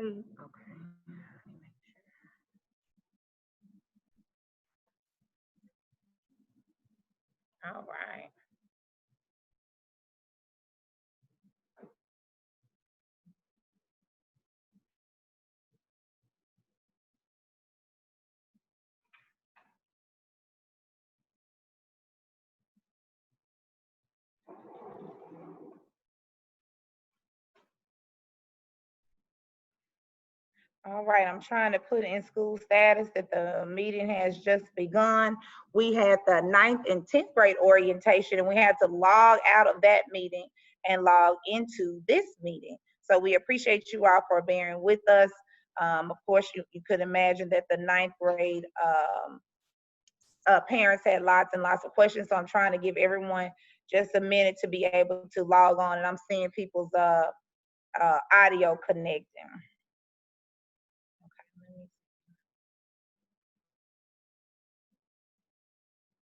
Okay. All right. All right, I'm trying to put in school status that the meeting has just begun. We had the ninth and 10th grade orientation, and we had to log out of that meeting and log into this meeting. So we appreciate you all for bearing with us. Of course, you could imagine that the ninth grade parents had lots and lots of questions. So I'm trying to give everyone just a minute to be able to log on, and I'm seeing people's audio connecting. Okay,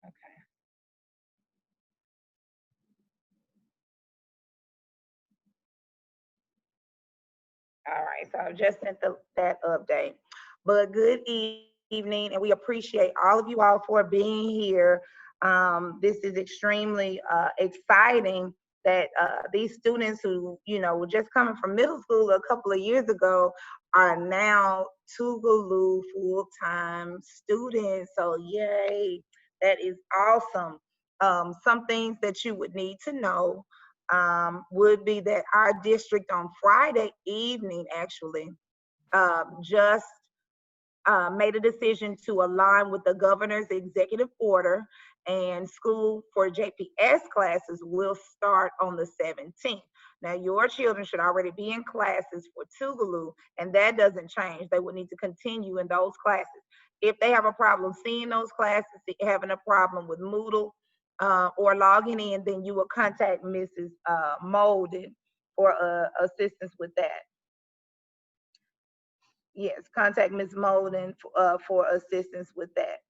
okay. All right, so I just sent that update. But good evening, and we appreciate all of you all for being here. This is extremely exciting that these students who, were just coming from middle school a couple of years ago are now Tougaloo full-time students. So yay, that is awesome. Some things that you would need to know would be that our district on Friday evening actually just made a decision to align with the governor's executive order, and school for JPS classes will start on the 17th. Now, your children should already be in classes for Tougaloo, and that doesn't change. They would need to continue in those classes. If they have a problem seeing those classes, having a problem with Moodle or logging in, then you will contact Mrs. Molden for assistance with that. Yes, contact Ms. Molden for assistance with that.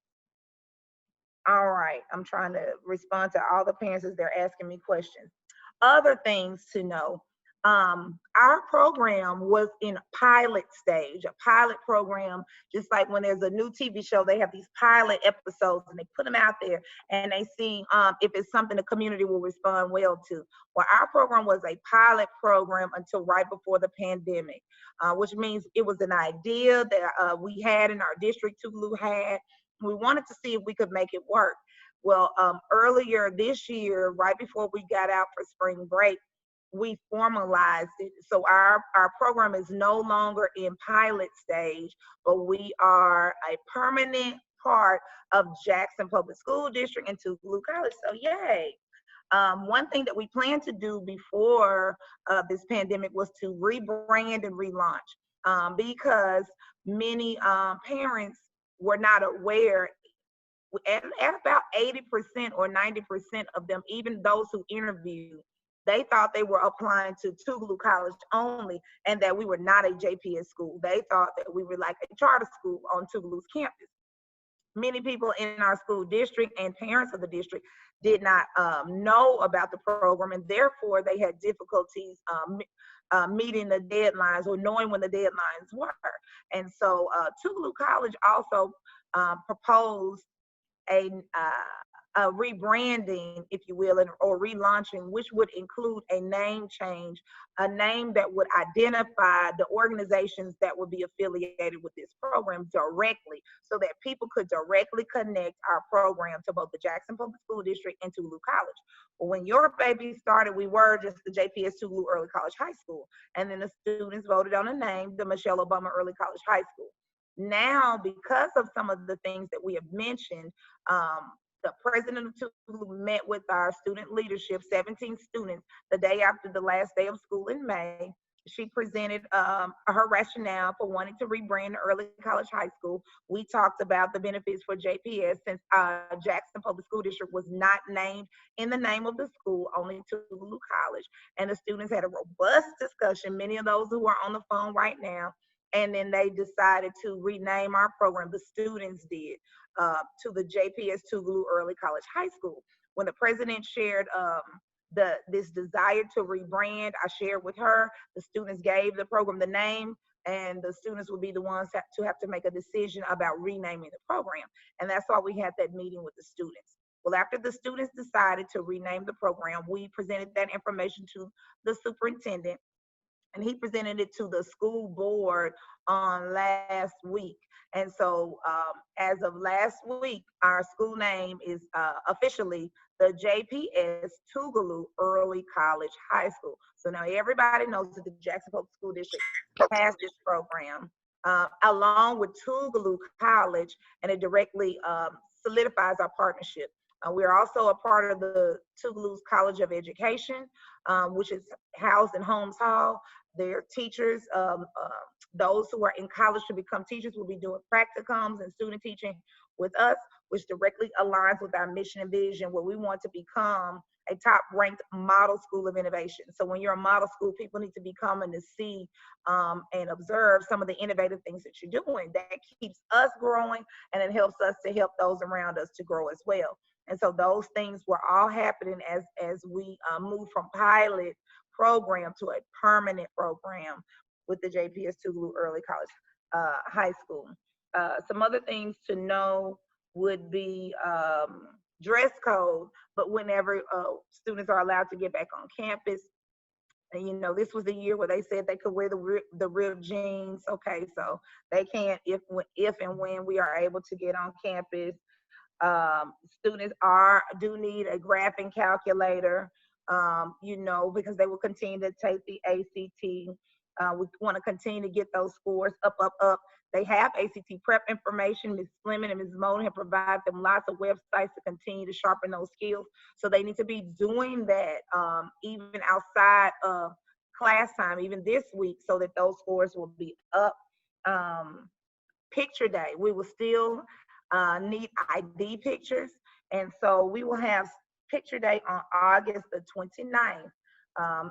All right, I'm trying to respond to all the parents as they're asking me questions. Other things to know. Our program was in pilot stage, a pilot program, just like when there's a new TV show, they have these pilot episodes and they put them out there and they see if it's something the community will respond well to. Well, our program was a pilot program until right before the pandemic, which means it was an idea that we had in our district, Tougaloo had. We wanted to see if we could make it work. Well, earlier this year, right before we got out for spring break, we formalized it. So our program is no longer in pilot stage, but we are a permanent part of Jackson Public School District and Tougaloo College. So yay. One thing that we planned to do before this pandemic was to rebrand and relaunch because many parents were not aware, and about 80% or 90% of them, even those who interviewed, they thought they were applying to Tougaloo College only and that we were not a JPS school. They thought that we were like a charter school on Tougaloo's campus. Many people in our school district and parents of the district did not know about the program, and therefore they had difficulties meeting the deadlines or knowing when the deadlines were. And so Tougaloo College also proposed a rebranding, if you will, or relaunching, which would include a name change, a name that would identify the organizations that would be affiliated with this program directly, so that people could directly connect our program to both the Jackson Public School District and Tougaloo College. Well, when your baby started, we were just the JPS-Tougaloo Early College High School, and then the students voted on a name, the Michelle Obama Early College High School. Now, because of some of the things that we have mentioned, the president of Tougaloo met with our student leadership, 17 students, the day after the last day of school in May. She presented her rationale for wanting to rebrand Early College High School. We talked about the benefits for JPS since Jackson Public School District was not named in the name of the school, only Tougaloo College. And the students had a robust discussion, many of those who are on the phone right now. And then they decided to rename our program, the students did, to the JPS-Tougaloo Early College High School. When the president shared this desire to rebrand, I shared with her, the students gave the program the name, and the students will be the ones to have to make a decision about renaming the program. And that's why we had that meeting with the students. Well, after the students decided to rename the program, we presented that information to the superintendent, and he presented it to the school board on last week. And so, as of last week, our school name is officially the JPS-Tougaloo Early College High School. So now everybody knows that the Jackson Polk School District has this program, along with Tougaloo College, and it directly solidifies our partnership. We're also a part of the Tougaloo's College of Education, which is housed in Holmes Hall. Their teachers, those who are in college to become teachers, will be doing practicums and student teaching with us, which directly aligns with our mission and vision, where we want to become a top-ranked model school of innovation. So when you're a model school, people need to be coming to see and observe some of the innovative things that you're doing. That keeps us growing, and it helps us to help those around us to grow as well. And so those things were all happening as we move from pilot program to a permanent program with the JPS-Tougaloo Early College High School. Some other things to know would be dress code, but whenever students are allowed to get back on campus. And you know, this was the year where they said they could wear the ripped jeans. Okay, so they can't if and when we are able to get on campus. Students do need a graphing calculator, you know, because they will continue to take the ACT. We want to continue to get those scores up, up, up. They have ACT prep information. Ms. Fleming and Ms. Moden have provided them lots of websites to continue to sharpen those skills. So they need to be doing that even outside of class time, even this week, so that those scores will be up. Picture day, we will still need ID pictures. And so we will have picture day on August the 29th.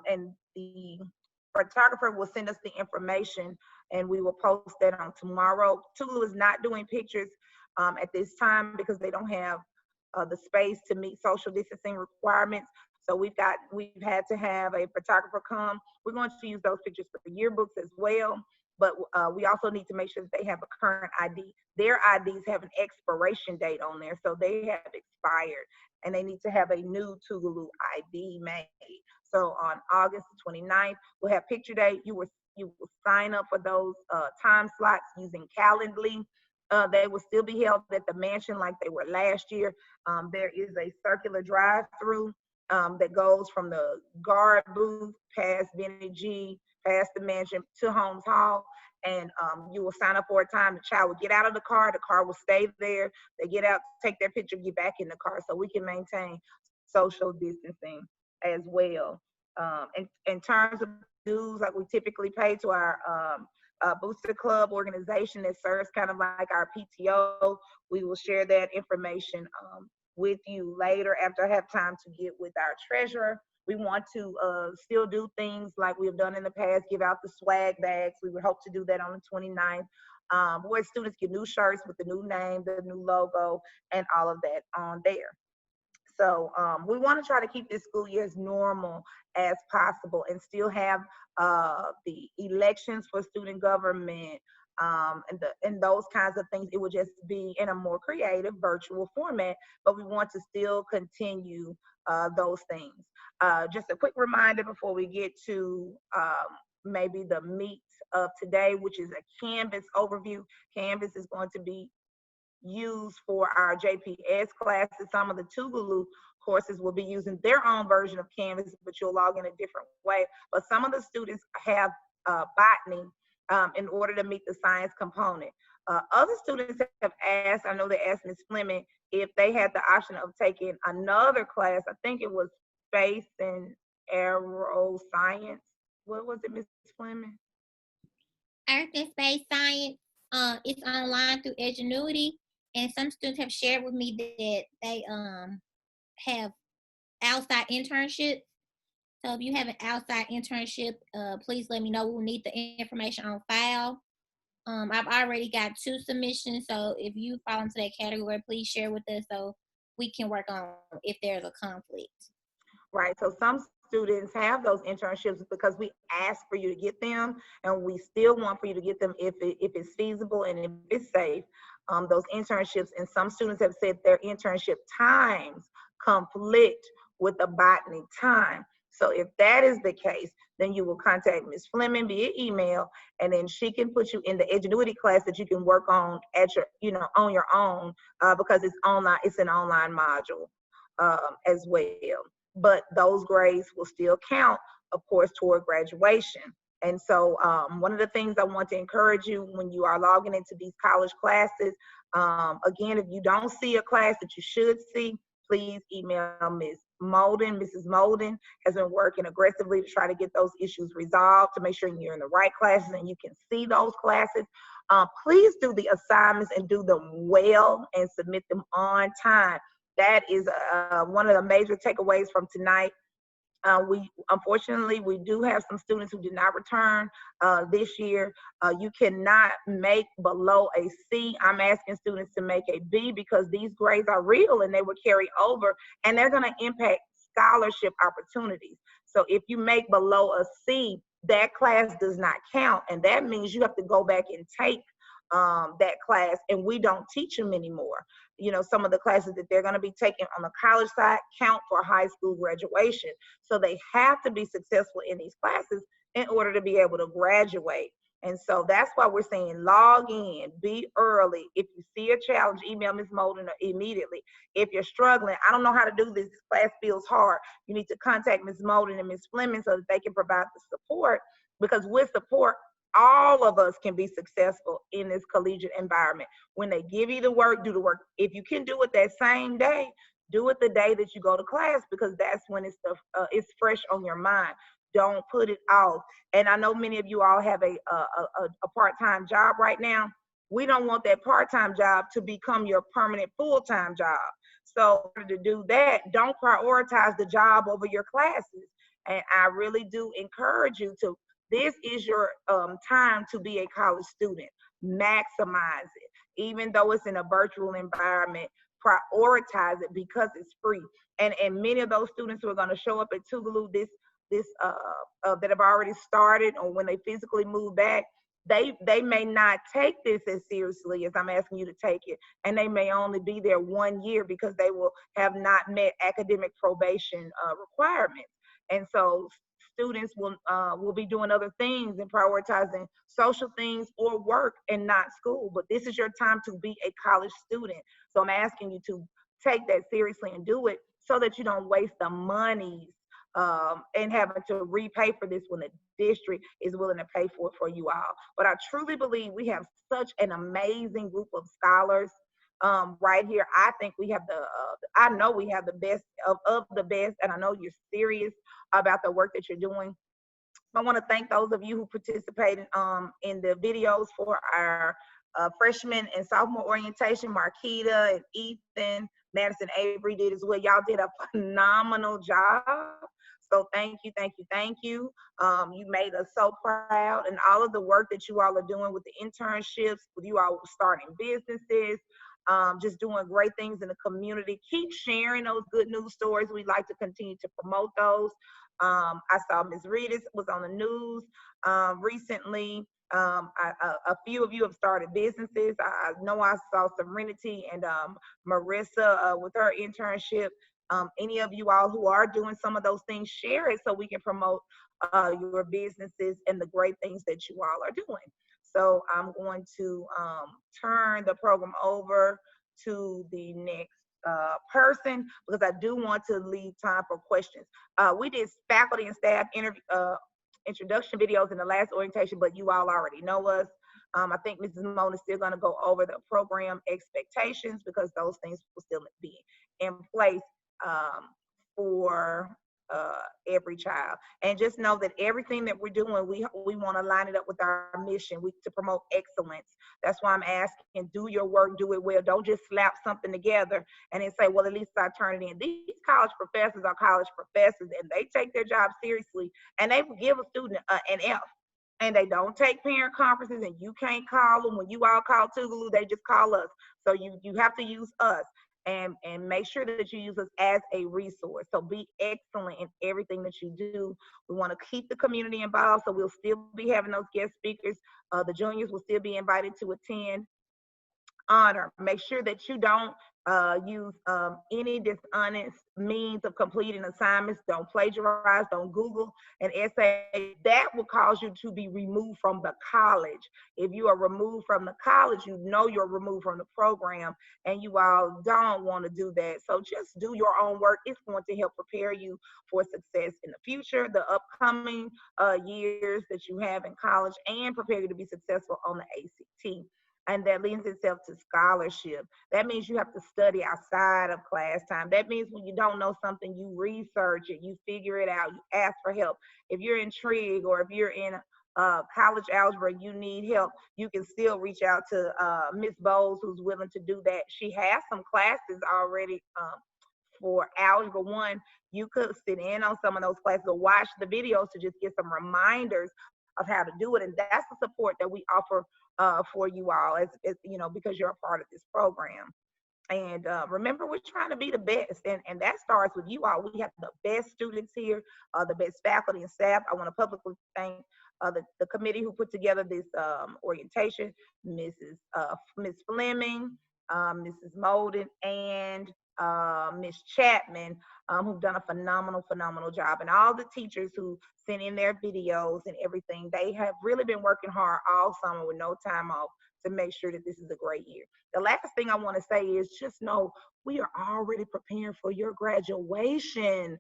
And the photographer will send us the information, and we will post that on tomorrow. Tougaloo is not doing pictures at this time because they don't have the space to meet social distancing requirements. So we've had to have a photographer come. We're going to use those pictures for the yearbooks as well, but we also need to make sure that they have a current ID. Their IDs have an expiration date on there, so they have expired, and they need to have a new Tougaloo ID made. So on August 29th, we'll have picture day. You will sign up for those time slots using Calendly. They will still be held at the mansion like they were last year. There is a circular drive-through that goes from the guard booth past Benny G, past the mansion to Holmes Hall. And you will sign up for a time. The child will get out of the car will stay there. They get out, take their picture, get back in the car, so we can maintain social distancing as well. In terms of dues, like we typically pay to our Booster Club organization that serves kind of like our PTO, we will share that information with you later after I have time to get with our treasurer. We want to still do things like we have done in the past, give out the swag bags. We would hope to do that on the 29th, where students get new shirts with the new name, the new logo, and all of that on there. So we want to try to keep this school year as normal as possible and still have the elections for student government and those kinds of things. It would just be in a more creative virtual format, but we want to still continue those things. Just a quick reminder before we get to maybe the meat of today, which is a Canvas overview. Canvas is going to be used for our JPS classes. Some of the Tougaloo courses will be using their own version of Canvas, but you'll log in a different way. But some of the students have botany in order to meet the science component. Other students have asked, I know they asked Ms. Fleming if they had the option of taking another class. I think it was space and aero science. What was it, Ms. Fleming? Earth and space science. It's online through Edgenuity, and some students have shared with me that they have outside internships. So if you have an outside internship, please let me know. We'll need the information on file. I've already got 2 submissions, so if you fall into that category, please share with us so we can work on if there's a conflict. Right. So some students have those internships because we ask for you to get them, and we still want for you to get them if it's feasible and if it's safe. Those internships, and some students have said their internship times conflict with the botany time. So if that is the case, then you will contact Ms. Fleming via email, and then she can put you in the Edgenuity class that you can work on at your, on your own, because it's online. It's an online module as well. But those grades will still count, of course, toward graduation. And so one of the things I want to encourage you when you are logging into these college classes, again, if you don't see a class that you should see, please email Ms. Molden. Mrs. Molden has been working aggressively to try to get those issues resolved, to make sure you're in the right classes and you can see those classes. Please do the assignments and do them well and submit them on time. That is one of the major takeaways from tonight. Unfortunately, we do have some students who did not return this year. You cannot make below a C. I'm asking students to make a B because these grades are real and they will carry over, and they're going to impact scholarship opportunities. So if you make below a C, that class does not count, and that means you have to go back and take that class, and we don't teach them anymore. Some of the classes that they're going to be taking on the college side count for high school graduation. So they have to be successful in these classes in order to be able to graduate. And so that's why we're saying log in, be early. If you see a challenge, email Ms. Molden immediately. If you're struggling, I don't know how to do this class feels hard, you need to contact Ms. Molden and Ms. Fleming so that they can provide the support, because with support, all of us can be successful in this collegiate environment. When they give you the work, do the work. If you can do it that same day, do it the day that you go to class, because that's when it's fresh on your mind. Don't put it off. And I know many of you all have a part-time job right now. We don't want that part-time job to become your permanent full-time job. So to do that, don't prioritize the job over your classes. And I really do encourage you to, this is your time to be a college student. Maximize it. Even though it's in a virtual environment, prioritize it because it's free. And many of those students who are going to show up at Tougaloo that have already started, or when they physically move back, they may not take this as seriously as I'm asking you to take it. And they may only be there 1 year because they will have not met academic probation requirements. And so students will be doing other things and prioritizing social things or work and not school. But this is your time to be a college student. So I'm asking you to take that seriously and do it so that you don't waste the monies and having to repay for this when the district is willing to pay for it for you all. But I truly believe we have such an amazing group of scholars right here. I think we have I know we have the best of the best, and I know you're serious about the work that you're doing. I want to thank those of you who participated in the videos for our freshman and sophomore orientation. Marquita and Ethan, Madison, Avery did as well. Y'all did a phenomenal job. So thank you, thank you, thank you. You made us so proud, and all of the work that you all are doing with the internships, with you all starting businesses, just doing great things in the community. Keep sharing those good news stories. We'd like to continue to promote those. I saw Ms. Reedus was on the news recently. A few of you have started businesses. I know I saw Serenity and Marissa with her internship. Any of you all who are doing some of those things, share it so we can promote your businesses and the great things that you all are doing. So I'm going to turn the program over to the next person, because I do want to leave time for questions. We did faculty and staff introduction videos in the last orientation, but you all already know us. I think Mrs. Moan is still going to go over the program expectations, because those things will still be in place for every child. And just know that everything that we're doing, we want to line it up with our mission to promote excellence. That's why I'm asking, do your work, do it well. Don't just slap something together and then say, well, at least I turn it in. These college professors are college professors, and they take their job seriously, and they will give a student an F. And they don't take parent conferences, and you can't call them. When you all call Tougaloo, they just call us. So you have to use us. and make sure that you use us as a resource. So be excellent in everything that you do. We want to keep the community involved, so we'll still be having those guest speakers. The juniors will still be invited to attend. Honor. Make sure that you don't use any dishonest means of completing assignments. Don't plagiarize. Don't Google an essay. That will cause you to be removed from the college. If you are removed from the college, you know you're removed from the program, and you all don't want to do that. So just do your own work. It's going to help prepare you for success in the future, the upcoming years that you have in college, and prepare you to be successful on the ACT. And that lends itself to scholarship. That means you have to study outside of class time. That means when you don't know something, you research it, you figure it out, you ask for help. If you're intrigued, or if you're in college algebra, you need help, you can still reach out to Miss Bowles, who's willing to do that. She has some classes already for Algebra 1. You could sit in on some of those classes or watch the videos to just get some reminders of how to do it. And that's the support that we offer for you all, as you know, because you're a part of this program. And remember, we're trying to be the best, and that starts with you all. We have the best students here, the best faculty and staff. I want to publicly thank the committee who put together this orientation, Miss Fleming, Mrs. Molden, and Miss Chapman, who've done a phenomenal job, and all the teachers who sent in their videos and everything. They have really been working hard all summer with no time off to make sure that this is a great year. The last thing I want to say is just know we are already preparing for your graduation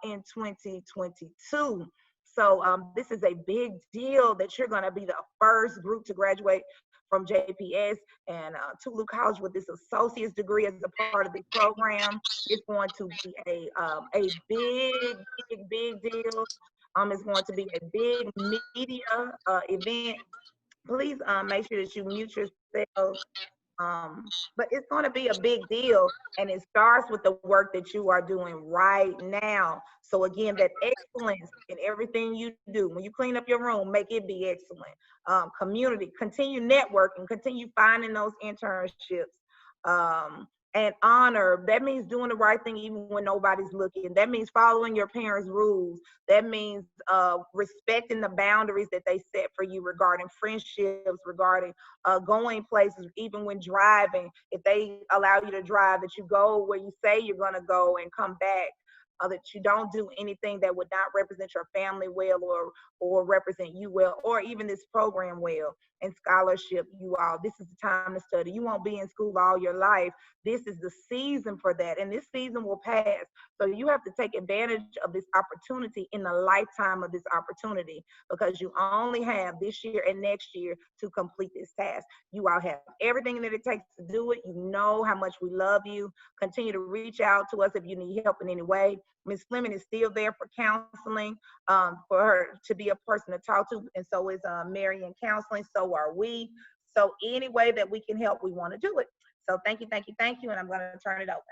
in 2022. So this is a big deal that you're going to be the first group to graduate from JPS and Tougaloo College with this associate's degree as a part of the program. It's going to be a big deal. It's going to be a big media event. Please make sure that you mute yourselves. But it's going to be a big deal, and it starts with the work that you are doing right now. So again, that excellence in everything you do. When you clean up your room, make it be excellent. Community, continue networking, continue finding those internships. And honor, that means doing the right thing even when nobody's looking. That means following your parents' rules. That means respecting the boundaries that they set for you regarding friendships, regarding going places, even when driving. If they allow you to drive, that you go where you say you're going to go and come back. That you don't do anything that would not represent your family well, or represent you well, or even this program well. And scholarship, you all, this is the time to study. You won't be in school all your life. This is the season for that, and this season will pass. So you have to take advantage of this opportunity in the lifetime of this opportunity, because you only have this year and next year to complete this task. You all have everything that it takes to do it. You know how much we love you. Continue to reach out to us if you need help in any way. Ms. Fleming is still there for counseling, for her to be a person to talk to, and so is Mary in counseling. So are we. So any way that we can help, we want to do it. So thank you, and I'm going to turn it over.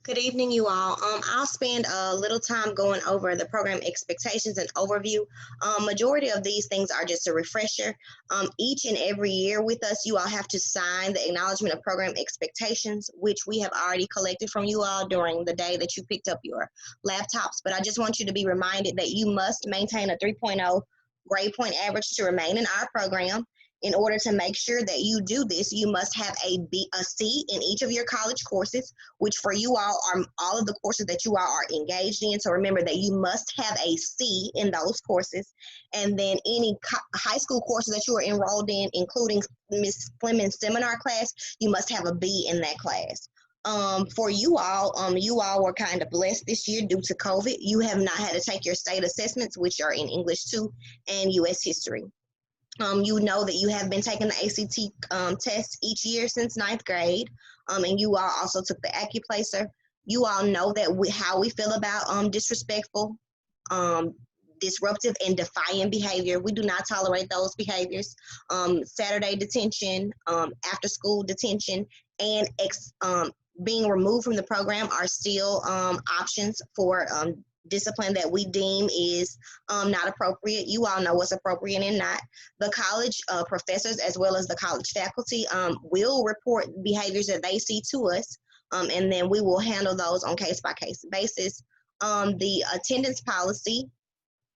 Good evening, you all. I'll spend a little time going over the program expectations and overview. Majority of these things are just a refresher. Each and every year with us, you all have to sign the acknowledgement of program expectations, which we have already collected from you all during the day that you picked up your laptops. But I just want you to be reminded that you must maintain a 3.0 grade point average to remain in our program. In order to make sure that you do this, you must have a C in each of your college courses, which for you all are all of the courses that you all are engaged in. So remember that you must have a C in those courses. And then any high school courses that you are enrolled in, including Ms. Fleming's seminar class, you must have a B in that class. For you all were kind of blessed this year due to COVID. You have not had to take your state assessments, which are in English 2 and U.S. history. You know that you have been taking the ACT test each year since 9th grade, and you all also took the AccuPlacer. You all know that how we feel about disrespectful, disruptive, and defiant behavior. We do not tolerate those behaviors. Saturday detention, after school detention, and being removed from the program are still options for discipline that we deem is not appropriate. You all know what's appropriate and not. The college professors, as well as the college faculty, will report behaviors that they see to us, and then we will handle those on case-by-case basis. The attendance policy,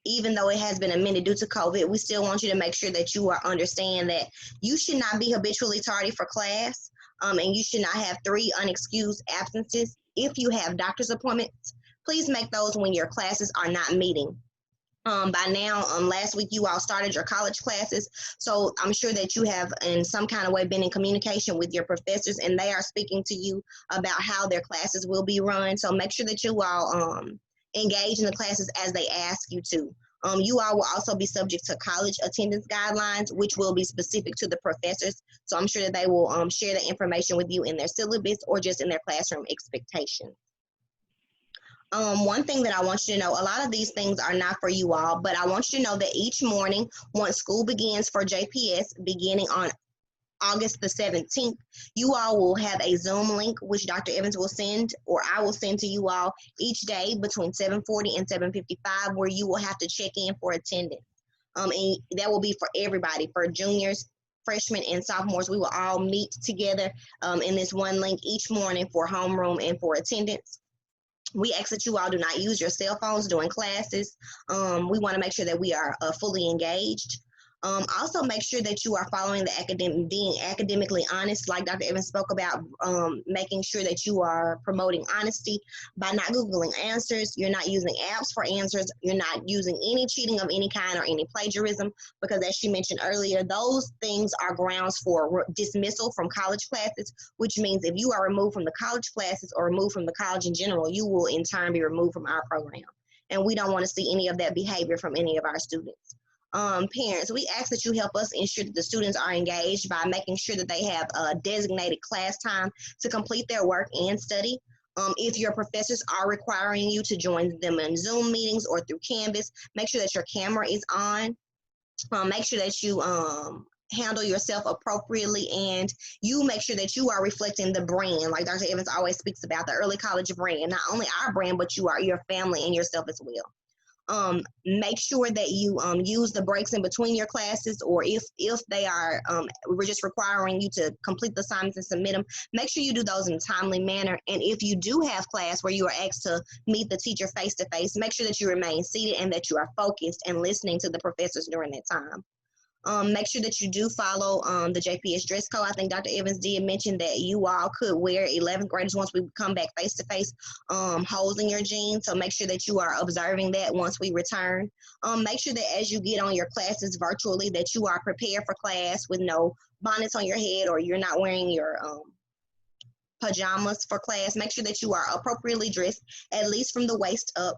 even though it has been amended due to COVID, we still want you to make sure that you understand that you should not be habitually tardy for class, and you should not have 3 unexcused absences. If you have doctor's appointments, please make those when your classes are not meeting. By now, last week you all started your college classes, so I'm sure that you have in some kind of way been in communication with your professors, and they are speaking to you about how their classes will be run. So make sure that you all engage in the classes as they ask you to. You all will also be subject to college attendance guidelines, which will be specific to the professors. So I'm sure that they will share the information with you in their syllabus or just in their classroom expectations. One thing that I want you to know, a lot of these things are not for you all, but I want you to know that each morning, once school begins for JPS, beginning on August the 17th, you all will have a Zoom link, which Dr. Evans will send, or I will send to you all each day between 7:40 and 7:55, where you will have to check in for attendance. And that will be for everybody, for juniors, freshmen, and sophomores. We will all meet together in this one link each morning for homeroom and for attendance. We ask that you all do not use your cell phones during classes. We want to make sure that we are fully engaged. Also, make sure that you are following the being academically honest, like Dr. Evans spoke about, making sure that you are promoting honesty by not Googling answers. You're not using apps for answers. You're not using any cheating of any kind or any plagiarism, because as she mentioned earlier, those things are grounds for dismissal from college classes, which means if you are removed from the college classes or removed from the college in general, you will in turn be removed from our program. And we don't want to see any of that behavior from any of our students. Parents, we ask that you help us ensure that the students are engaged by making sure that they have a designated class time to complete their work and study. If your professors are requiring you to join them in Zoom meetings or through Canvas, make sure that your camera is on. Make sure that you handle yourself appropriately, and you make sure that you are reflecting the brand, like Dr. Evans always speaks about, the early college brand, not only our brand, but you are your family and yourself as well. Make sure that you use the breaks in between your classes, or if they are, we're just requiring you to complete the assignments and submit them, make sure you do those in a timely manner. And if you do have class where you are asked to meet the teacher face to face, make sure that you remain seated and that you are focused and listening to the professors during that time. Make sure that you do follow the JPS dress code. I think Dr. Evans did mention that you all could wear 11th graders once we come back face-to-face, holes in your jeans. So make sure that you are observing that once we return. Make sure that as you get on your classes virtually, that you are prepared for class with no bonnets on your head, or you're not wearing your pajamas for class. Make sure that you are appropriately dressed, at least from the waist up.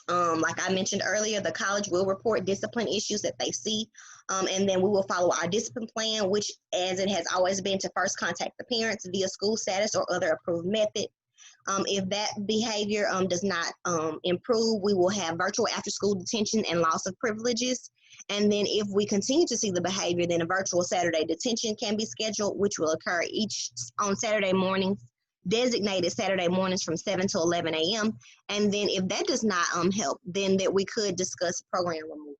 Like I mentioned earlier, the college will report discipline issues that they see, and then we will follow our discipline plan, which, as it has always been, to first contact the parents via school status or other approved method. If that behavior does not improve, we will have virtual after-school detention and loss of privileges. And then if we continue to see the behavior, then a virtual Saturday detention can be scheduled, which will occur on Saturday mornings, designated Saturday mornings from 7 to 11 a.m. And then if that does not help, then that we could discuss program removal.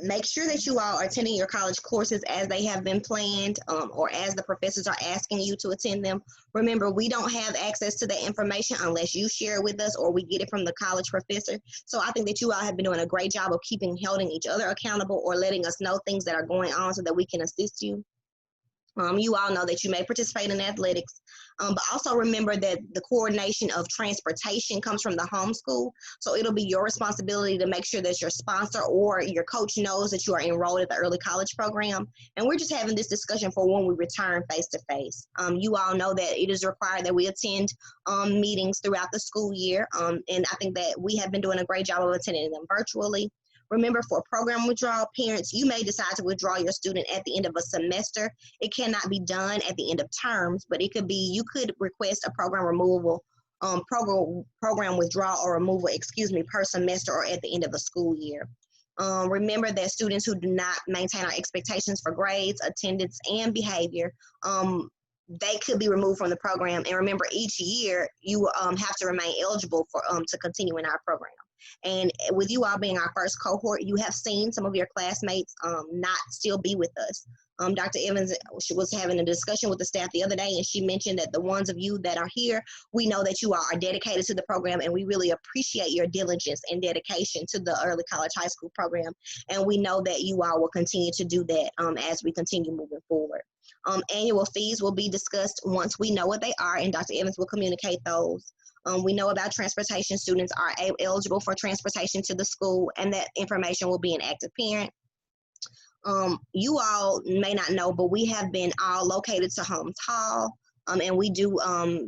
Make sure that you all are attending your college courses as they have been planned, or as the professors are asking you to attend them. Remember, we don't have access to that information unless you share it with us or we get it from the college professor. So I think that you all have been doing a great job of holding each other accountable or letting us know things that are going on so that we can assist you. You all know that you may participate in athletics, but also remember that the coordination of transportation comes from the homeschool. So it'll be your responsibility to make sure that your sponsor or your coach knows that you are enrolled at the early college program. And we're just having this discussion for when we return face to face. You all know that it is required that we attend meetings throughout the school year. And I think that we have been doing a great job of attending them virtually. Remember, for program withdrawal, parents, you may decide to withdraw your student at the end of a semester. It cannot be done at the end of terms, but it could be, you could request a program removal, program withdrawal or removal, per semester or at the end of the school year. Remember that students who do not maintain our expectations for grades, attendance, and behavior, they could be removed from the program. And remember, each year you have to remain eligible for to continue in our program. And with you all being our first cohort, you have seen some of your classmates not still be with us. Dr. Evans, she was having a discussion with the staff the other day, and she mentioned that the ones of you that are here, we know that you all are dedicated to the program, and we really appreciate your diligence and dedication to the early college high school program. And we know that you all will continue to do that as we continue moving forward. Annual fees will be discussed once we know what they are, and Dr. Evans will communicate those. We know about transportation. Students are eligible for transportation to the school, and that information will be an active parent. You all may not know, but we have been all located to Holmes Hall, and we do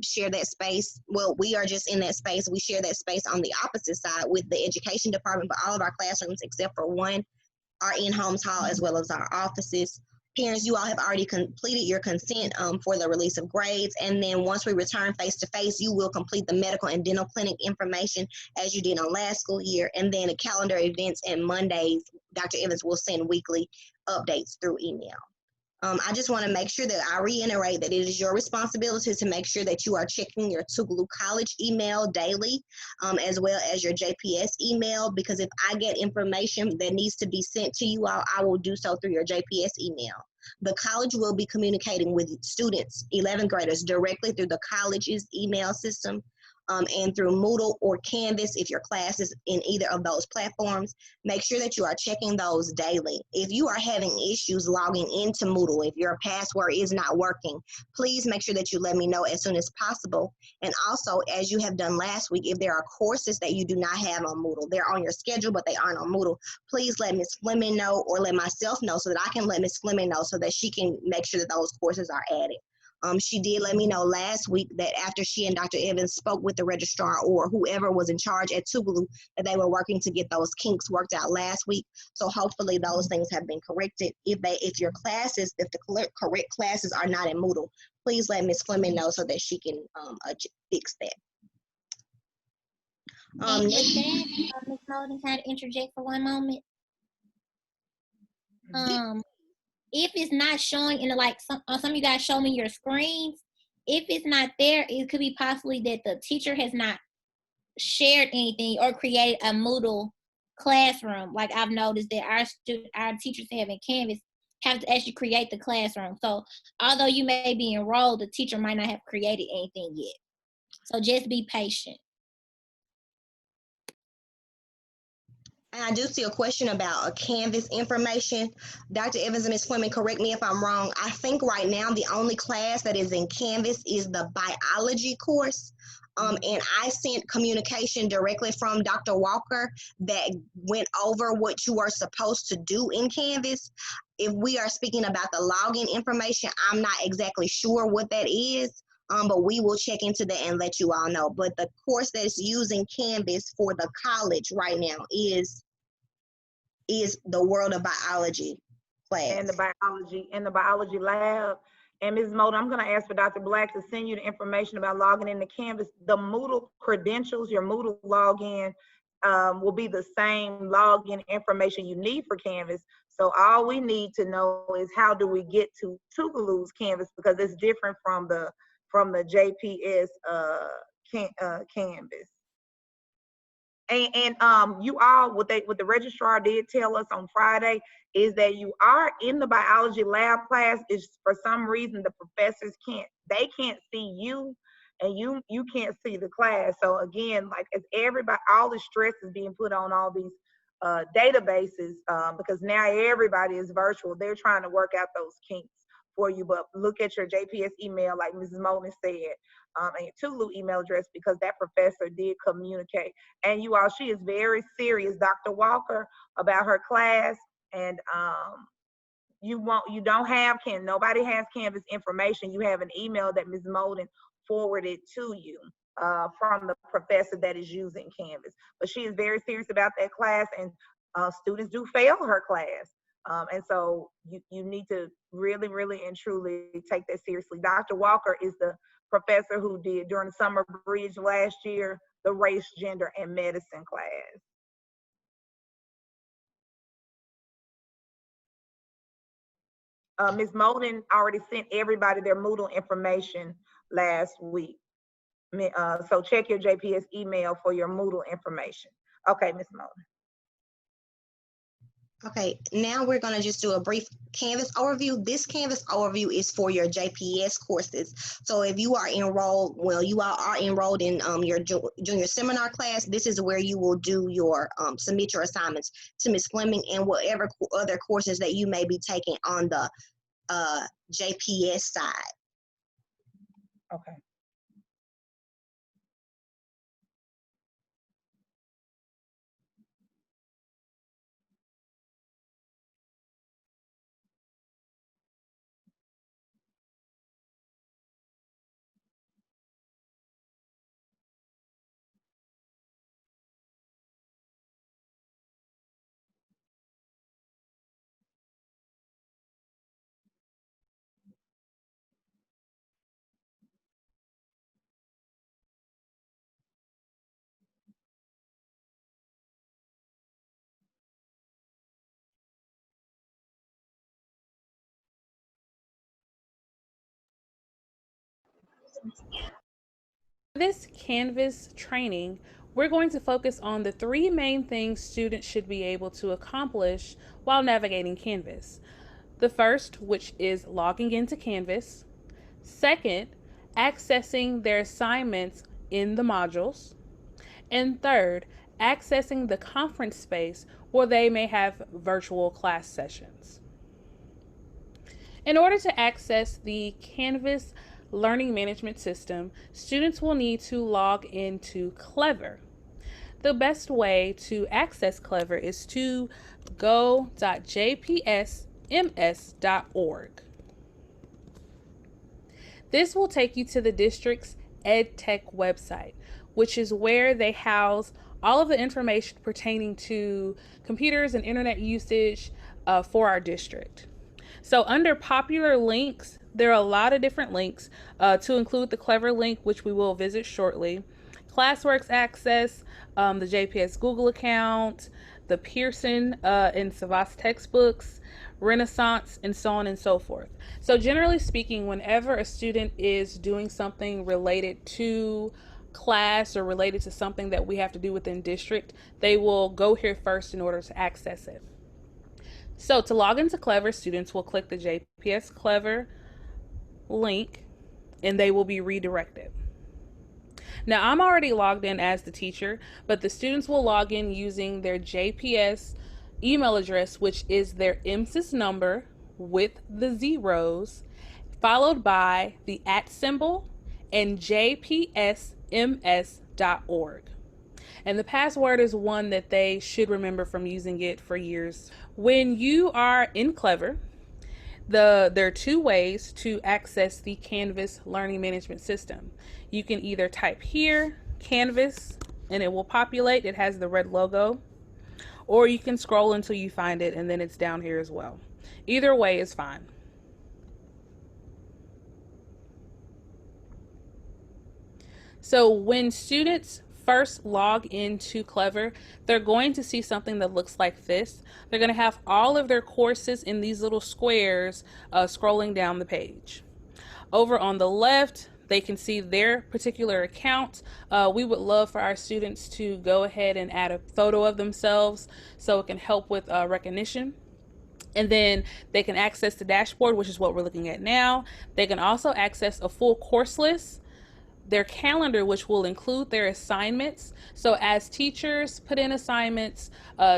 share that space. Well, we are just in that space. We share that space on the opposite side with the education department, but all of our classrooms, except for one, are in Holmes Hall, as well as our offices. Parents, you all have already completed your consent for the release of grades, and then once we return face-to-face, you will complete the medical and dental clinic information as you did on last school year, and then the calendar events and Mondays, Dr. Evans will send weekly updates through email. I just want to make sure that I reiterate that it is your responsibility to make sure that you are checking your Tougaloo College email daily, as well as your JPS email, because if I get information that needs to be sent to you all, I will do so through your JPS email. The college will be communicating with students, 11th graders, directly through the college's email system, and through Moodle or Canvas if your class is in either of those platforms. Make sure that you are checking those daily. If you are having issues logging into Moodle, if your password is not working, please make sure that you let me know as soon as possible. And also, as you have done last week, if there are courses that you do not have on Moodle, they're on your schedule but they aren't on Moodle, please let Ms. Fleming know or let myself know so that I can let Ms. Fleming know so that she can make sure that those courses are added. She did let me know last week that after she and Dr. Evans spoke with the registrar or whoever was in charge at Tougaloo, that they were working to get those kinks worked out last week. So hopefully those things have been corrected. If the correct classes are not in Moodle, please let Ms. Fleming know so that she can fix that. And with that, Ms. Molden, can I interject for one moment? If it's not showing in the, like some of you guys show me your screens, if it's not there, it could be possibly that the teacher has not shared anything or created a Moodle classroom. Like I've noticed that our teachers have in Canvas have to actually create the classroom. So although you may be enrolled, the teacher might not have created anything yet. So just be patient. And I do see a question about a Canvas information. Dr. Evans and Ms. Fleming, correct me if I'm wrong. I think right now the only class that is in Canvas is the biology course. And I sent communication directly from Dr. Walker that went over what you are supposed to do in Canvas. If we are speaking about the login information, I'm not exactly sure what that is. But we will check into that and let you all know. But the course that's using Canvas for the college right now is the World of Biology class. And the biology lab. And Ms. Molden, I'm going to ask for Dr. Black to send you the information about logging into Canvas. The Moodle credentials, your Moodle login, will be the same login information you need for Canvas. So all we need to know is how do we get to Tougaloo's Canvas, because it's different from the JPS Canvas. And you all, what the registrar did tell us on Friday is that you are in the biology lab class. Is for some reason the professors can't see you, and you can't see the class. So again, like as everybody, all the stress is being put on all these databases because now everybody is virtual. They're trying to work out those kinks for you, but look at your JPS email, like Mrs. Molden said, and your Tougaloo email address, because that professor did communicate. And you all, she is very serious, Dr. Walker, about her class. And nobody has Canvas information. You have an email that Ms. Molden forwarded to you from the professor that is using Canvas. But she is very serious about that class, and students do fail her class. And so you need to really, really and truly take that seriously. Dr. Walker is the professor who did during the summer bridge last year, the race, gender, and medicine class. Ms. Molden already sent everybody their Moodle information last week. So check your JPS email for your Moodle information. Okay, Ms. Molden. Okay, now we're going to just do a brief Canvas overview. This Canvas overview is for your JPS courses. So if you are enrolled, well, you all are enrolled in your junior seminar class, this is where you will do your submit your assignments to Ms. Fleming and whatever other courses that you may be taking on the JPS side. Okay. This Canvas training, we're going to focus on the three main things students should be able to accomplish while navigating Canvas. The first, which is logging into Canvas. Second, accessing their assignments in the modules. And third, accessing the conference space where they may have virtual class sessions. In order to access the Canvas learning management system, students will need to log into Clever. The best way to access Clever is to go.jpsms.org. This will take you to the district's EdTech website, which is where they house all of the information pertaining to computers and internet usage for our district. So under popular links, there are a lot of different links to include the Clever link, which we will visit shortly. Classworks access, the JPS Google account, the Pearson and Savas textbooks, Renaissance, and so on and so forth. So generally speaking, whenever a student is doing something related to class or related to something that we have to do within district, they will go here first in order to access it. So to log into Clever, students will click the JPS Clever link and they will be redirected. Now I'm already logged in as the teacher, but the students will log in using their JPS email address, which is their MSIS number with the zeros, followed by the @ symbol and jpsms.org. And the password is one that they should remember from using it for years. When you are in Clever, there are two ways to access the Canvas learning management system. You can either type here, Canvas, and it will populate. It has the red logo. Or you can scroll until you find it, and then it's down here as well. Either way is fine. So when students first log into Clever, they're going to see something that looks like this. They're going to have all of their courses in these little squares scrolling down the page. Over on the left, they can see their particular account. We would love for our students to go ahead and add a photo of themselves so it can help with recognition. And then they can access the dashboard, which is what we're looking at now. They can also access a full course list, their calendar, which will include their assignments. So as teachers put in assignments,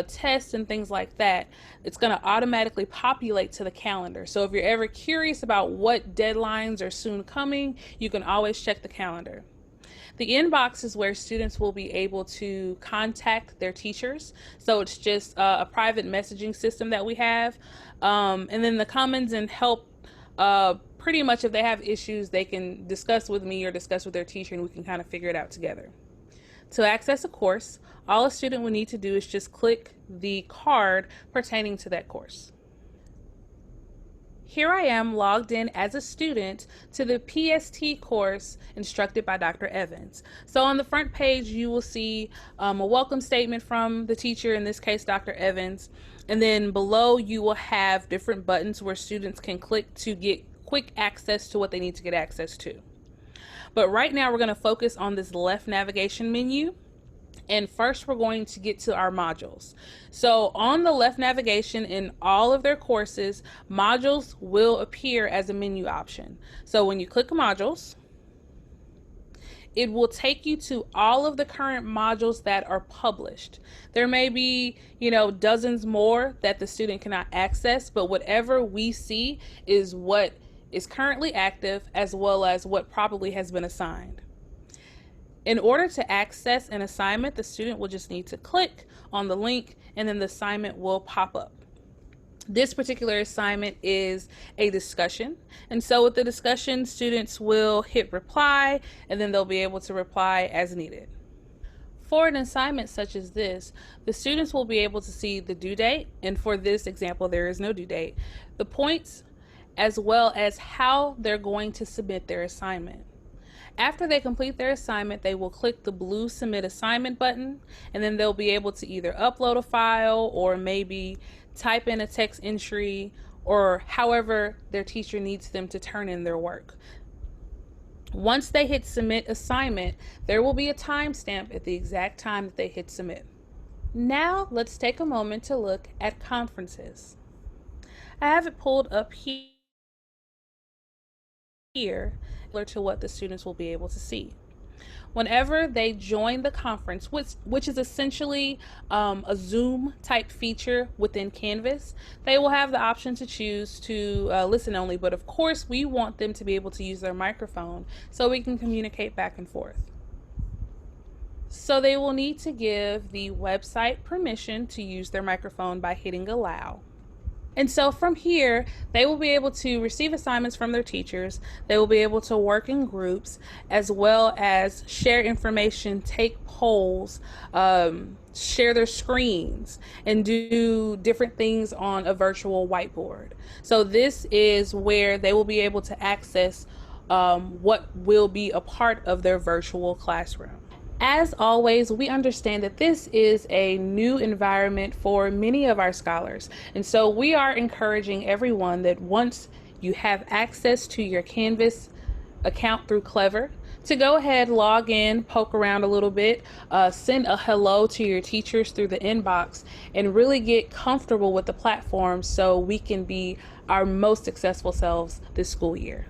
tests, and things like that, it's going to automatically populate to the calendar. So if you're ever curious about what deadlines are soon coming, you can always check the calendar. The inbox is where students will be able to contact their teachers. So it's just a private messaging system that we have. And then the commons and help, pretty much if they have issues, they can discuss with me or discuss with their teacher, and we can kind of figure it out together. To access a course, all a student will need to do is just click the card pertaining to that course. Here I am logged in as a student to the PST course instructed by Dr. Evans. So on the front page, you will see a welcome statement from the teacher, in this case, Dr. Evans. And then below, you will have different buttons where students can click to get quick access to what they need to get access to. But right now, we're going to focus on this left navigation menu. And first, we're going to get to our modules. So on the left navigation in all of their courses, modules will appear as a menu option. So when you click modules, it will take you to all of the current modules that are published. There may be, dozens more that the student cannot access, but whatever we see is what is currently active as well as what probably has been assigned. In order to access an assignment, the student will just need to click on the link and then the assignment will pop up. This particular assignment is a discussion. And so with the discussion, students will hit reply and then they'll be able to reply as needed. For an assignment such as this, the students will be able to see the due date, and for this example, there is no due date, the points, as well as how they're going to submit their assignment. After they complete their assignment, they will click the blue Submit Assignment button, and then they'll be able to either upload a file or maybe type in a text entry or however their teacher needs them to turn in their work. Once they hit Submit Assignment, there will be a timestamp at the exact time that they hit Submit. Now, let's take a moment to look at conferences. I have it pulled up here to what the students will be able to see. Whenever they join the conference, which is essentially a Zoom type feature within Canvas, they will have the option to choose to listen only, but of course we want them to be able to use their microphone so we can communicate back and forth. So they will need to give the website permission to use their microphone by hitting allow. And so from here, they will be able to receive assignments from their teachers. They will be able to work in groups, as well as share information, take polls, share their screens, and do different things on a virtual whiteboard. So this is where they will be able to access what will be a part of their virtual classroom. As always, we understand that this is a new environment for many of our scholars. And so we are encouraging everyone that once you have access to your Canvas account through Clever, to go ahead, log in, poke around a little bit, send a hello to your teachers through the inbox, and really get comfortable with the platform so we can be our most successful selves this school year.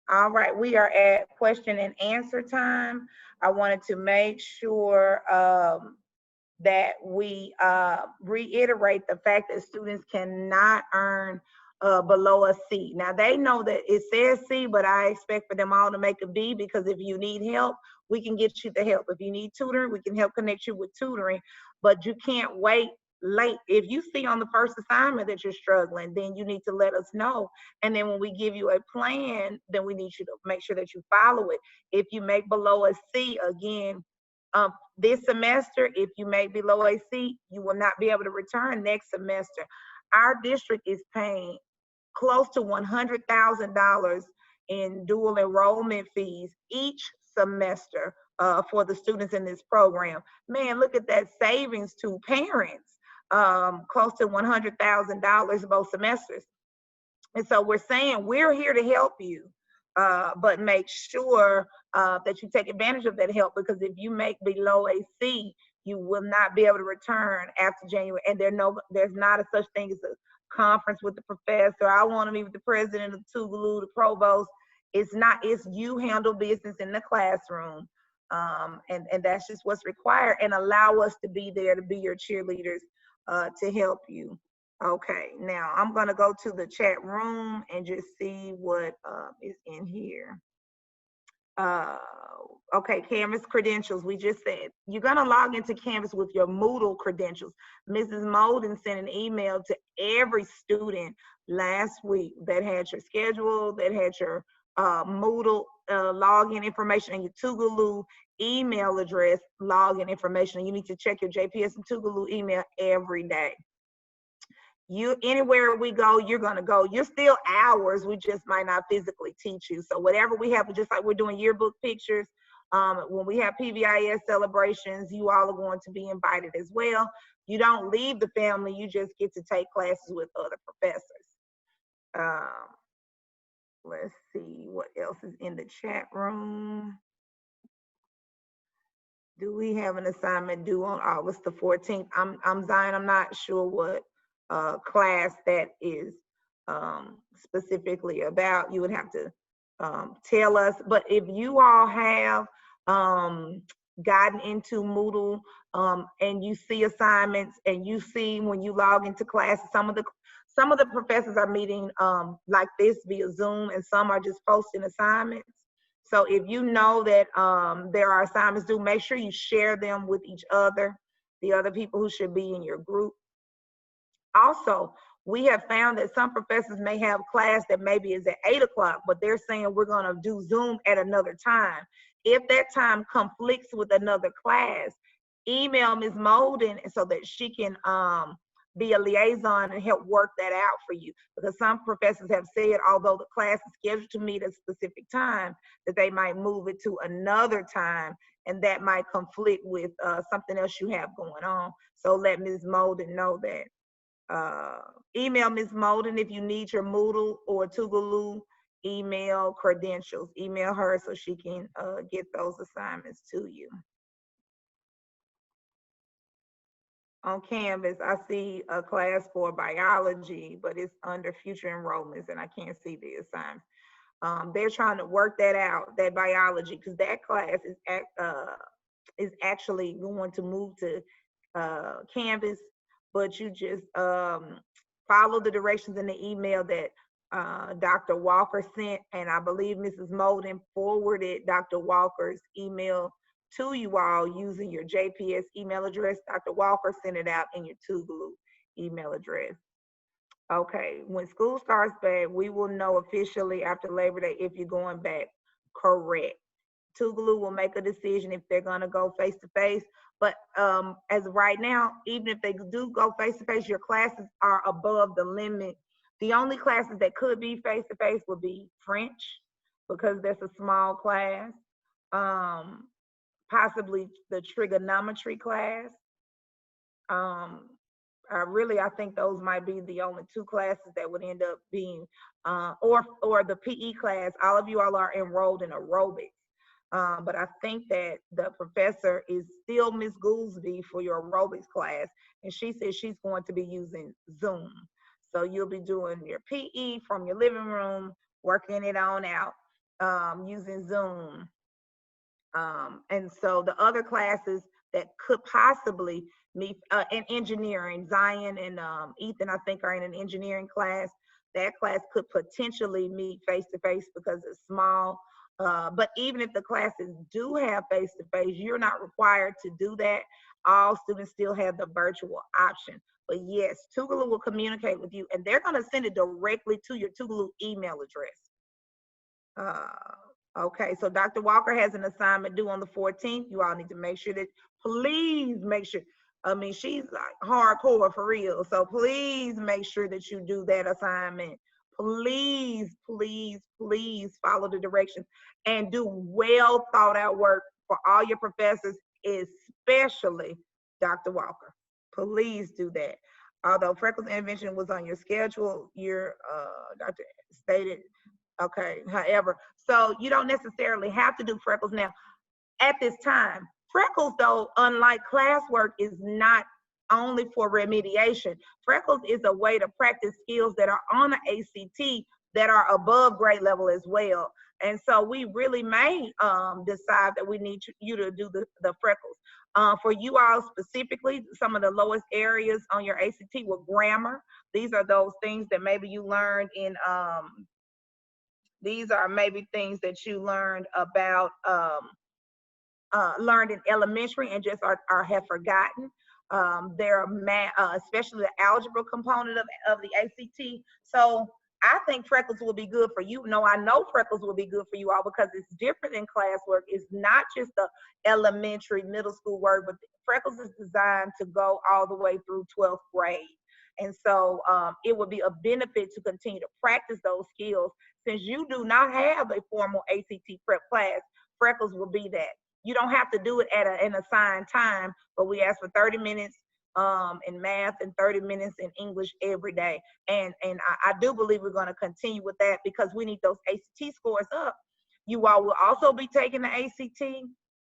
All right, we are at question and answer time. I wanted to make sure that we reiterate the fact that students cannot earn below a C. Now they know that it says C, but I expect for them all to make a B, because if you need help, we can get you the help. If you need tutoring, we can help connect you with tutoring, but you can't wait late. If you see on the first assignment that you're struggling, then you need to let us know. And then when we give you a plan, then we need you to make sure that you follow it. If you make below a C, again, this semester, if you make below a C, you will not be able to return next semester. Our district is paying close to $100,000 in dual enrollment fees each semester for the students in this program. Man, look at that savings to parents, close to $100,000 both semesters. And so we're saying we're here to help you, but make sure that you take advantage of that help, because if you make below a C, you will not be able to return after January. And there's not a such thing as a conference with the professor. I want to meet with the president of Tougaloo, the provost. It's not, it's you handle business in the classroom. And that's just what's required, and allow us to be there to be your cheerleaders to help you. Okay, now I'm gonna go to the chat room and just see what is in here. Okay, Canvas credentials. We just said you're gonna log into Canvas with your Moodle credentials. Mrs. Molden sent an email to every student last week that had your schedule, that had your Moodle login information, and your Tougaloo email address login information. You need to check your JPS and Tougaloo email every day. Anywhere we go, you're gonna go. You're still ours. We just might not physically teach you. So whatever we have, just like we're doing yearbook pictures, when we have PBIS celebrations, you all are going to be invited as well. You don't leave the family. You just get to take classes with other professors. Let's see what else is in the chat room. Do we have an assignment due on August the 14th? I'm Zion. I'm not sure what class that is specifically about. You would have to tell us. But if you all have gotten into Moodle and you see assignments and you see when you log into classes, some of the professors are meeting like this via Zoom, and some are just posting assignments. So if you know that there are assignments due, make sure you share them with each other, the other people who should be in your group. Also, we have found that some professors may have class that maybe is at 8 o'clock, but they're saying we're gonna do Zoom at another time. If that time conflicts with another class, email Ms. Molden so that she can be a liaison and help work that out for you. Because some professors have said, although the class is scheduled to meet at a specific time, that they might move it to another time, and that might conflict with something else you have going on. So let Ms. Molden know that. Email Ms. Molden if you need your Moodle or Tougaloo email credentials. Email her so she can get those assignments to you. On Canvas, I see a class for biology, but it's under future enrollments and I can't see the assignments. They're trying to work that out, that biology, because that class is actually going to move to Canvas, but you just follow the directions in the email that Dr. Walker sent, and I believe Mrs. Molden forwarded Dr. Walker's email to you all using your JPS email address. Dr. Walker sent it out in your Tougaloo email address. Okay, when school starts back, we will know officially after Labor Day if you're going back. Correct. Tougaloo will make a decision if they're gonna go face-to-face, but as of right now, even if they do go face-to-face, your classes are above the limit. The only classes that could be face-to-face would be French, because that's a small class. Possibly the trigonometry class. I think those might be the only two classes that would end up being, or the PE class. All of you all are enrolled in aerobics. But I think that the professor is still Miss Goolsby for your aerobics class, and she says she's going to be using Zoom. So you'll be doing your PE from your living room, working it on out using Zoom. And so the other classes that could possibly meet in engineering, Zion and Ethan, I think, are in an engineering class. That class could potentially meet face-to-face because it's small. But even if the classes do have face-to-face, you're not required to do that. All students still have the virtual option. But yes, Tougaloo will communicate with you, and they're going to send it directly to your Tougaloo email address. Okay, so Dr. Walker has an assignment due on the 14th. You all need to make sure that, please make sure, I mean, she's like hardcore for real. So please make sure that you do that assignment. Please, please, please follow the directions and do well thought out work for all your professors, especially Dr. Walker. Please do that. Although Freckles intervention was on your schedule, your Dr. stated, okay, however, so you don't necessarily have to do Freckles now at this time. Freckles, though, unlike classwork, is not only for remediation. Freckles is a way to practice skills that are on the ACT that are above grade level as well. And so we really may decide that we need you to do the Freckles. For you all specifically, some of the lowest areas on your ACT were grammar. These are those things that maybe you learned in these are maybe things that you learned about learned in elementary and just are have forgotten. Their math, especially the algebra component of the ACT. So I think freckles will be good for you. No, I know freckles will be good for you all because it's different in classwork. It's not just the elementary, middle school work, but freckles is designed to go all the way through 12th grade. And so it would be a benefit to continue to practice those skills. Since you do not have a formal ACT prep class, freckles will be that. You don't have to do it at an assigned time, but we ask for 30 minutes in math and 30 minutes in English every day. And I do believe we're going to continue with that because we need those ACT scores up. You all will also be taking the ACT.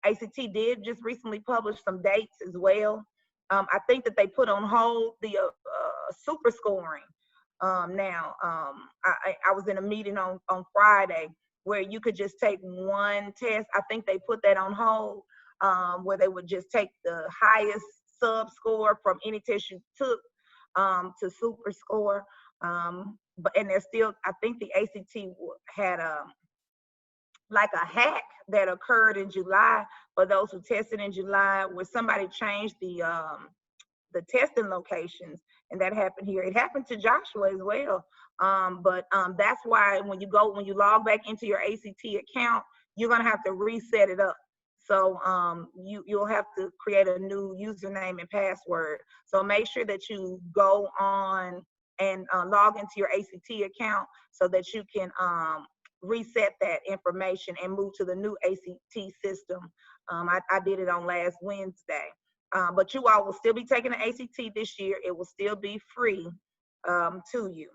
ACT did just recently publish some dates as well. I think that they put on hold the super scoring now. I was in a meeting on Friday where you could just take one test. I think they put that on hold, where they would just take the highest sub score from any test you took to super score. And there's still, I think the ACT had like a hack that occurred in July for those who tested in July, where somebody changed the testing locations, and that happened here. It happened to Joshua as well. But that's why when you log back into your ACT account, you're gonna have to reset it up. So you'll have to create a new username and password. So make sure that you go on and log into your ACT account so that you can reset that information and move to the new ACT system. I did it on last Wednesday. But you all will still be taking the ACT this year. It will still be free to you.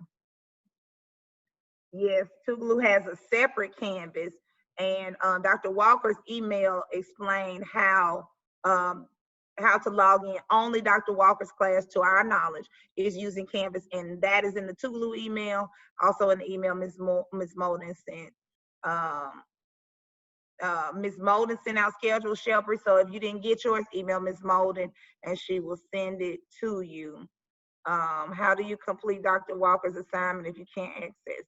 Yes, Tougaloo has a separate Canvas, and Dr. Walker's email explained how to log in. Only Dr. Walker's class, to our knowledge, is using Canvas, and that is in the Tougaloo email, also in the email Ms. Molden sent. Ms. Molden sent out schedule, Shelby, so if you didn't get yours, email Ms. Molden and she will send it to you. How do you complete Dr. Walker's assignment if you can't access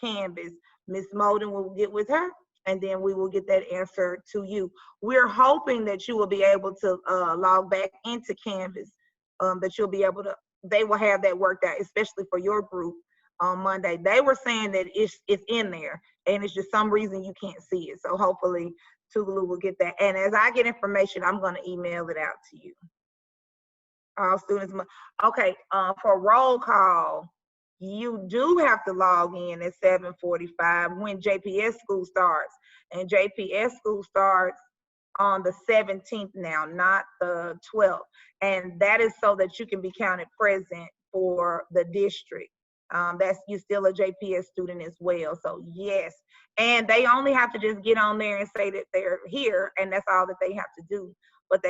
Canvas? Ms. Molden will get with her and then we will get that answer to you. We're hoping that you will be able to log back into Canvas, that you'll be able to, they will have that worked out, especially for your group on Monday. They were saying that it's in there and it's just some reason you can't see it. So hopefully Tougaloo will get that. And as I get information, I'm going to email it out to you. All students, okay, for roll call, you do have to log in at 7:45 when JPS school starts. And JPS school starts on the 17th now, not the 12th. And that is so that you can be counted present for the district. That's, you're still a JPS student as well. So yes, and they only have to just get on there and say that they're here, and that's all that they have to do. But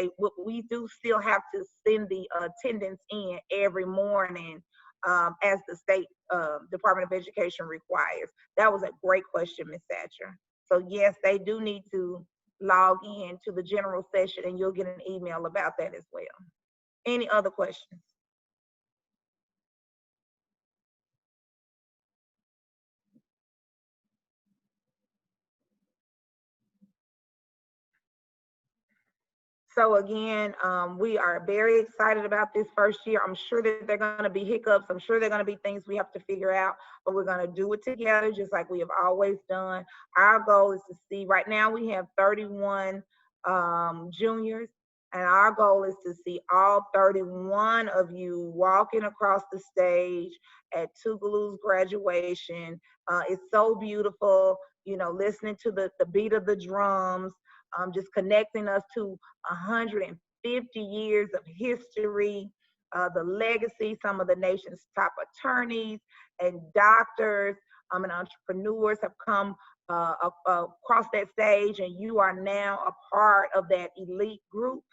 we do still have to send the attendance in every morning, as the state Department of Education requires. That was a great question, Ms. Thatcher. So yes, they do need to log in to the general session, and you'll get an email about that as well. Any other questions? So again, we are very excited about this first year. I'm sure that there are going to be hiccups. I'm sure there are going to be things we have to figure out, but we're going to do it together just like we have always done. Our goal is to see, right now we have 31 juniors, and our goal is to see all 31 of you walking across the stage at Tougaloo's graduation. It's so beautiful, you know, listening to the beat of the drums, just connecting us to 150 years of history, the legacy, some of the nation's top attorneys and doctors and entrepreneurs have come across that stage, and you are now a part of that elite group.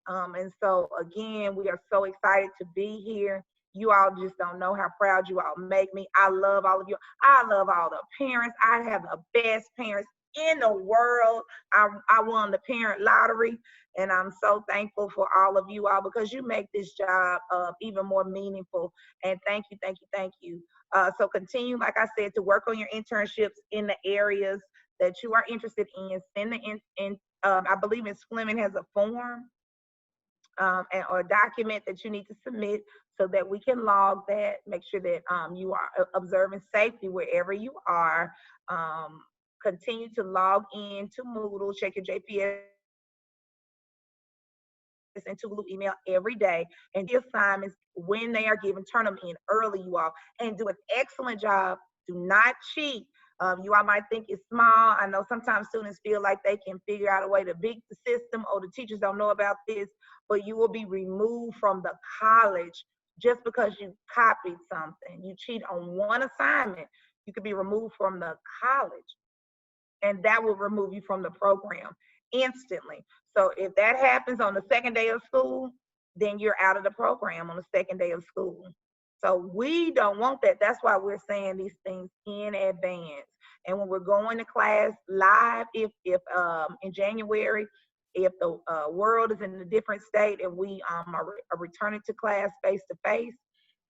And so again, we are so excited to be here. You all just don't know how proud you all make me. I love all of you. I love all the parents. I have the best parents in the world. I won the parent lottery, and I'm so thankful for all of you all because you make this job even more meaningful. And thank you, thank you, thank you. So continue, like I said, to work on your internships in the areas that you are interested in. Send the I believe Ms. Fleming has a form or a document that you need to submit so that we can log that, make sure that you are observing safety wherever you are. Continue to log in to Moodle, check your JPS and Tougaloo email every day, and the assignments when they are given, turn them in early, you all, and do an excellent job. Do not cheat. You all might think it's small. I know sometimes students feel like they can figure out a way to beat the system, or the teachers don't know about this, but you will be removed from the college just because you copied something. You cheat on one assignment, you could be removed from the college, and that will remove you from the program instantly. So if that happens on the second day of school, then you're out of the program on the second day of school. So we don't want that. That's why we're saying these things in advance. And when we're going to class live, if in January, if the world is in a different state and we are returning to class face to face,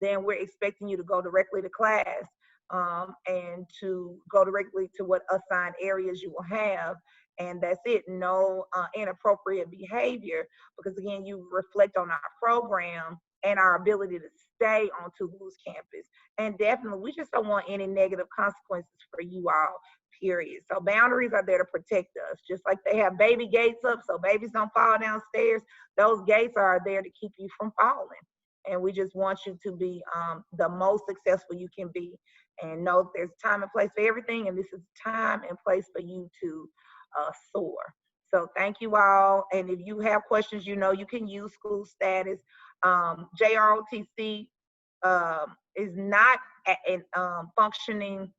then we're expecting you to go directly to class and to go directly to what assigned areas you will have. And that's it. No inappropriate behavior, because again, you reflect on our program and our ability to stay on Tougaloo's campus. And definitely, we just don't want any negative consequences for you all, period. So boundaries are there to protect us. Just like they have baby gates up so babies don't fall downstairs, those gates are there to keep you from falling. And we just want you to be the most successful you can be. And know that there's time and place for everything, and this is time and place for you to soar. So thank you all. And if you have questions, you know you can use school status. JROTC is not functioning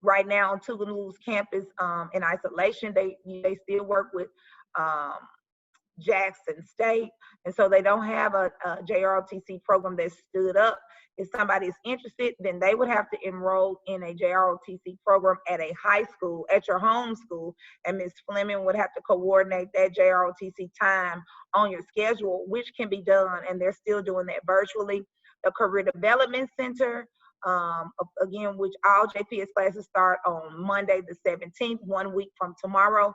right now on Tougaloo's campus in isolation. They still work with Jackson State, and so they don't have a JROTC program that stood up. If somebody is interested, then they would have to enroll in a JROTC program at a high school, at your home school, and Ms. Fleming would have to coordinate that JROTC time on your schedule, which can be done, and they're still doing that virtually. The Career Development Center, again, which all JPS classes start on Monday the 17th, 1 week from tomorrow.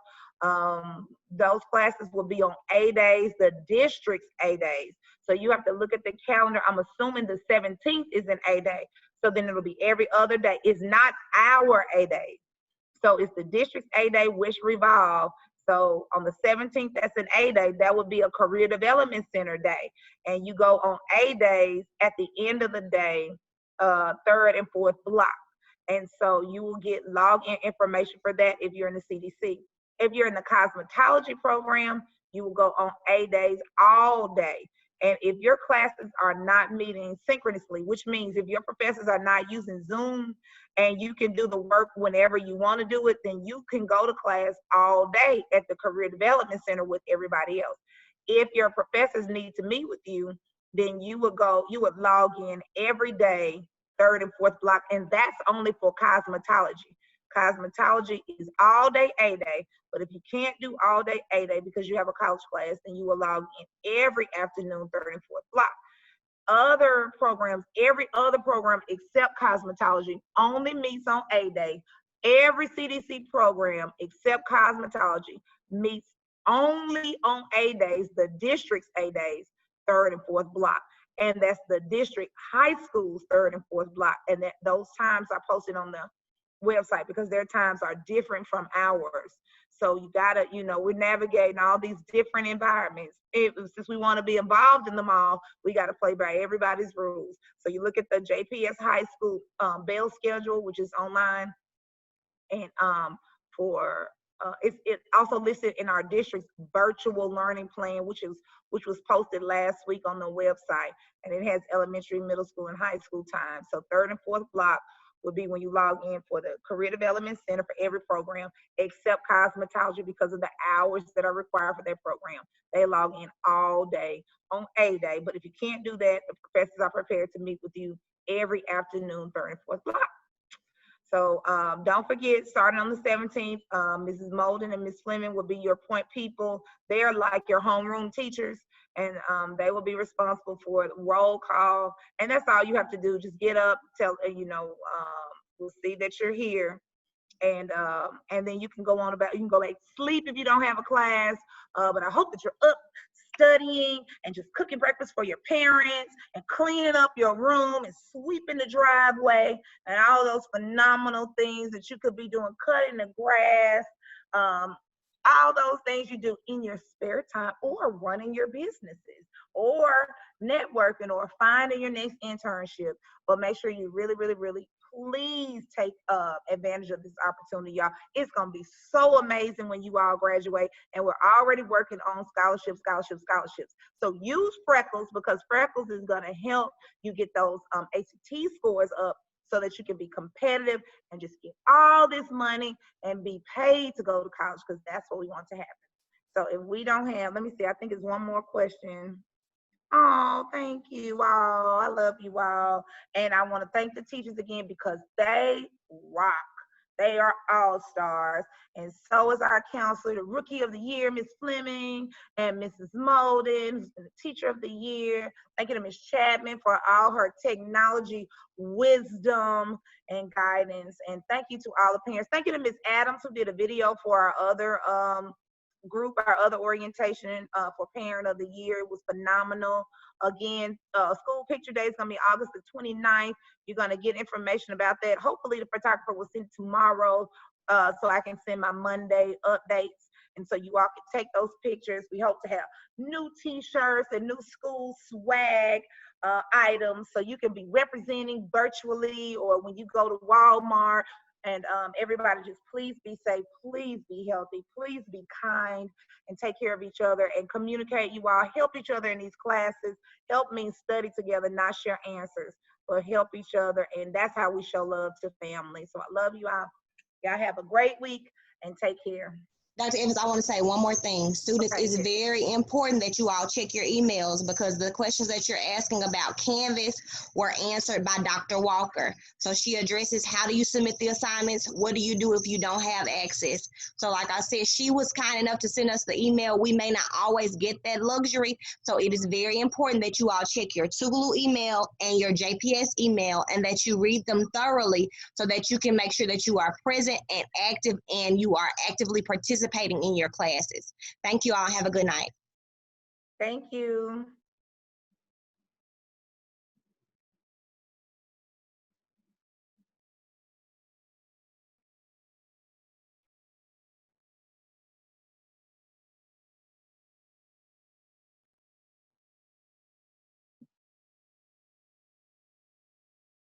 Those classes will be on A days, the district's A days. So you have to look at the calendar. I'm assuming the 17th is an A day. So then it'll be every other day. It's not our A day. So it's the district's A day, which revolve. So on the 17th, that's an A day. That would be a Career Development Center day. And you go on A days at the end of the day, third and fourth block. And so you will get login information for that if you're in the CDC. If you're in the cosmetology program, you will go on A days all day. And if your classes are not meeting synchronously, which means if your professors are not using Zoom and you can do the work whenever you want to do it, then you can go to class all day at the Career Development Center with everybody else. If your professors need to meet with you, then you would log in every day, third and fourth block, and that's only for cosmetology. Cosmetology is all day A day, but if you can't do all day A day because you have a college class, then you will log in every afternoon, third and fourth block. Other programs, every other program except cosmetology only meets on A day. Every CDC program except cosmetology meets only on A days, the district's A days, third and fourth block. And that's the district high school's third and fourth block. And those times are posted on the website because their times are different from ours. So you gotta, we're navigating all these different environments. Since we want to be involved in them all, we got to play by everybody's rules. So you look at the JPS high school bell schedule, which is online, and it's also listed in our district's virtual learning plan, which was posted last week on the website, and it has elementary, middle school, and high school time. So third and fourth block would be when you log in for the Career Development Center for every program except cosmetology because of the hours that are required for their program. They log in all day on A day, but if you can't do that, the professors are prepared to meet with you every afternoon, third and fourth block. So don't forget, starting on the 17th, Mrs. Molden and Ms. Fleming will be your point people. They're like your homeroom teachers, and they will be responsible for roll call. And that's all you have to do. Just get up, we'll see that you're here, and then you can go on about, you can go back to sleep if you don't have a class. But I hope that you're up studying and just cooking breakfast for your parents and cleaning up your room and sweeping the driveway and all those phenomenal things that you could be doing, cutting the grass, all those things you do in your spare time, or running your businesses, or networking, or finding your next internship. But make sure you really, really, really please take advantage of this opportunity, y'all. It's gonna be so amazing when you all graduate, and we're already working on scholarships. So use Freckles, because Freckles is gonna help you get those ACT scores up so that you can be competitive and just get all this money and be paid to go to college, because that's what we want to happen. So if we don't have, let me see, I think it's one more question. Oh, thank you all. I love you all. And I want to thank the teachers again, because they rock. They are all-stars. And so is our counselor, the Rookie of the Year, Miss Fleming, and Mrs. Molden, who's been the Teacher of the Year. Thank you to Miss Chapman for all her technology wisdom and guidance. And thank you to all the parents. Thank you to Miss Adams, who did a video for our other group, our other orientation for Parent of the Year. It was phenomenal. Again, school picture day is going to be August the 29th. You're going to get information about that. Hopefully the photographer will send it tomorrow so I can send my Monday updates. And so you all can take those pictures. We hope to have new t-shirts and new school swag items, so you can be representing virtually, or when you go to Walmart. And everybody, just please be safe, please be healthy, please be kind, and take care of each other and communicate. You all help each other in these classes. Help means study together, not share answers, but help each other. And that's how we show love to family. So I love you all. Y'all have a great week and take care. Dr. Evans, I want to say one more thing. Students, Okay. it's very important that you all check your emails, because the questions that you're asking about Canvas were answered by Dr. Walker. So she addresses, how do you submit the assignments? What do you do if you don't have access? So like I said, she was kind enough to send us the email. We may not always get that luxury. So it is very important that you all check your Tougaloo email and your JPS email, and that you read them thoroughly, so that you can make sure that you are present and active, and you are actively participating in your classes. Thank you all. Have a good night. Thank you.